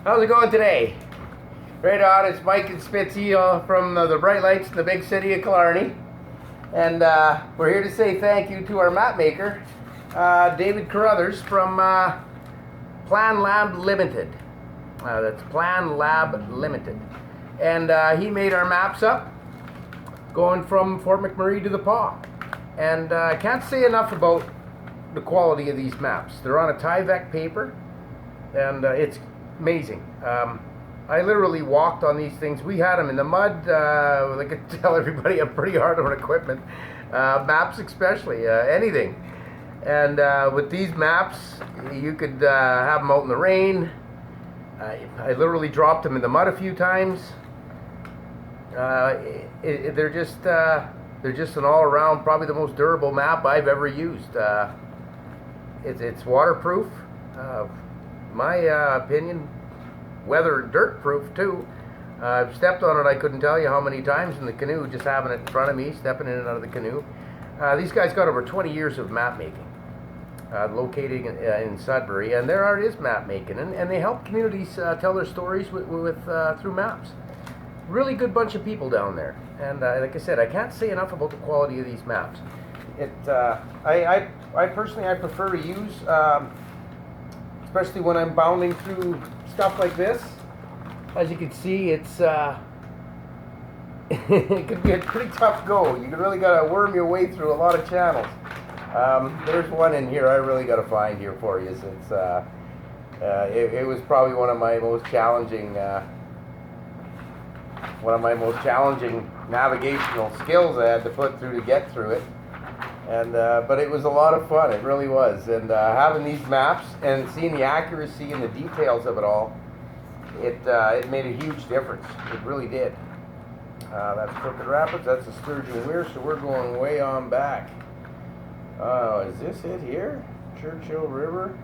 How's it going today? Right on, it's Mike and Spitzy from the Bright Lights in the big city of Killarney. And we're here to say thank you to our map maker, David Carruthers from PlanLab Limited. That's PlanLab Limited. And he made our maps up going from Fort McMurray to the Paw. And I can't say enough about the quality of these maps. They're on a Tyvek paper, and it's amazing. I literally walked on these things. We had them in the mud. I could tell everybody I'm pretty hard on equipment, maps especially, anything. And with these maps, you could have them out in the rain. I literally dropped them in the mud a few times. They're just an all-around, probably the most durable map I've ever used. It's waterproof. My opinion, weather and dirt proof too. I've stepped on it, I couldn't tell you how many times in the canoe, just having it in front of me, stepping in and out of the canoe. These guys got over 20 years of map making, located in Sudbury, and their art is map making, and they help communities tell their stories through maps. Really good bunch of people down there, and like I said, I can't say enough about the quality of these maps. I personally prefer to use, especially when I'm bounding through stuff like this. As you can see, it's it could be a pretty tough go. You really gotta worm your way through a lot of channels. There's one in here I really gotta find here for you. It was probably one of my most challenging navigational skills I had to put through to get through it. And but it was a lot of fun. It really was. And having these maps and seeing the accuracy and the details of it all, it made a huge difference. It really did. That's Crooked Rapids. That's the Sturgeon Weir. So we're going way on back. Is this it here? Churchill River.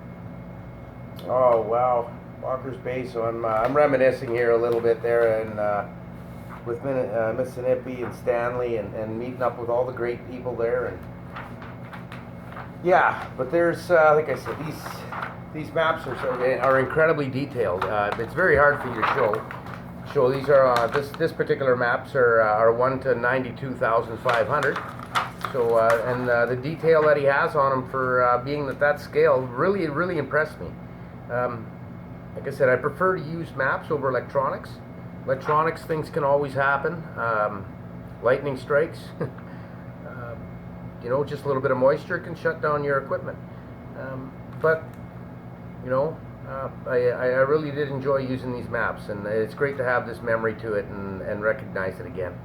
Oh wow, Walker's Bay. So I'm reminiscing here a little bit there, and with Mississippi and Stanley, and meeting up with all the great people there. And yeah, but there's like I said, these maps are incredibly detailed. It's very hard for you to show. These are this particular maps are 1 to 92,500. So and the detail that he has on them for being that scale really impressed me. Like I said, I prefer to use maps over electronics. Electronics, things can always happen. Lightning strikes. You know, just a little bit of moisture can shut down your equipment. But, you know, I really did enjoy using these maps, and it's great to have this memory to it and recognize it again.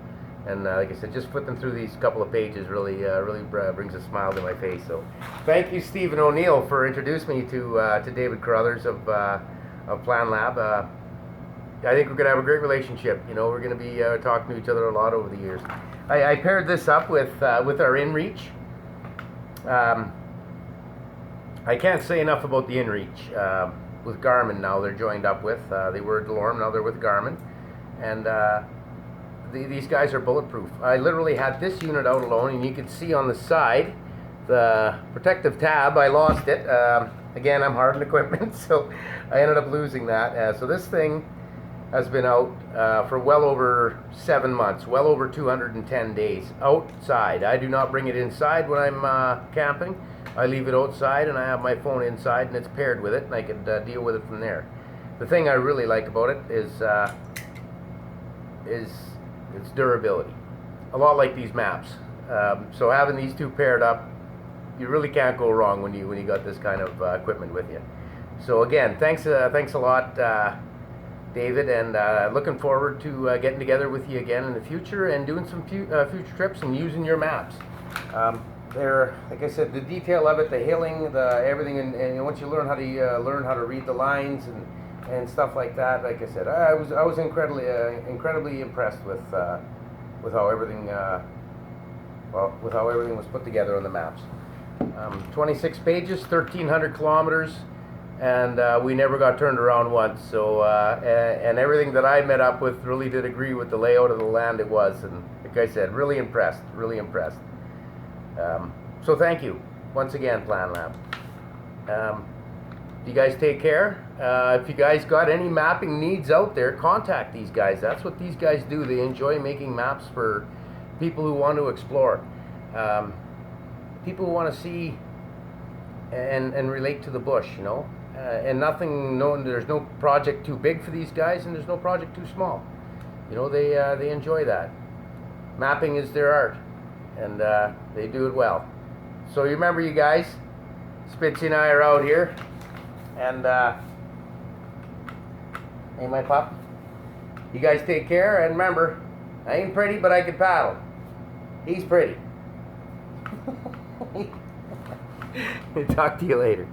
And like I said, just flipping through these couple of pages really brings a smile to my face. So, thank you, Stephen O'Neill, for introducing me to David Carruthers of PlanLab. I think we're going to have a great relationship. You know, we're going to be talking to each other a lot over the years. I paired this up with our InReach. I can't say enough about the InReach. With Garmin now, they're joined up with. They were at DeLorme, now they're with Garmin. And these guys are bulletproof. I literally had this unit out alone, and you can see on the side, the protective tab, I lost it. Again, I'm hard on equipment, so I ended up losing that. So this thing has been out for well over 7 months, well over 210 days outside. I do not bring it inside when I'm camping. I leave it outside, and I have my phone inside, and it's paired with it, and I can deal with it from there. The thing I really like about it is its durability. A lot like these maps. So having these two paired up, you really can't go wrong when you got this kind of equipment with you. So again, thanks a lot, David, and looking forward to getting together with you again in the future and doing some future trips and using your maps. They're, like I said, the detail of it, the hilling, the everything, and once you learn how to read the lines and stuff like that, like I said, I was incredibly impressed with how everything was put together on the maps. 26 pages, 1,300 kilometers. And we never got turned around once. So and everything that I met up with really did agree with the layout of the land it was. And like I said, really impressed. So thank you once again, PlanLab. You guys take care. If you guys got any mapping needs out there, contact these guys. That's what these guys do. They enjoy making maps for people who want to explore. People who want to see and relate to the bush, you know. And there's no project too big for these guys, and there's no project too small. You know, they enjoy that. Mapping is their art, and they do it well. So you remember, you guys, Spitzy and I are out here, and hey, my pup, you guys take care, and remember, I ain't pretty, but I can paddle. He's pretty. Talk to you later.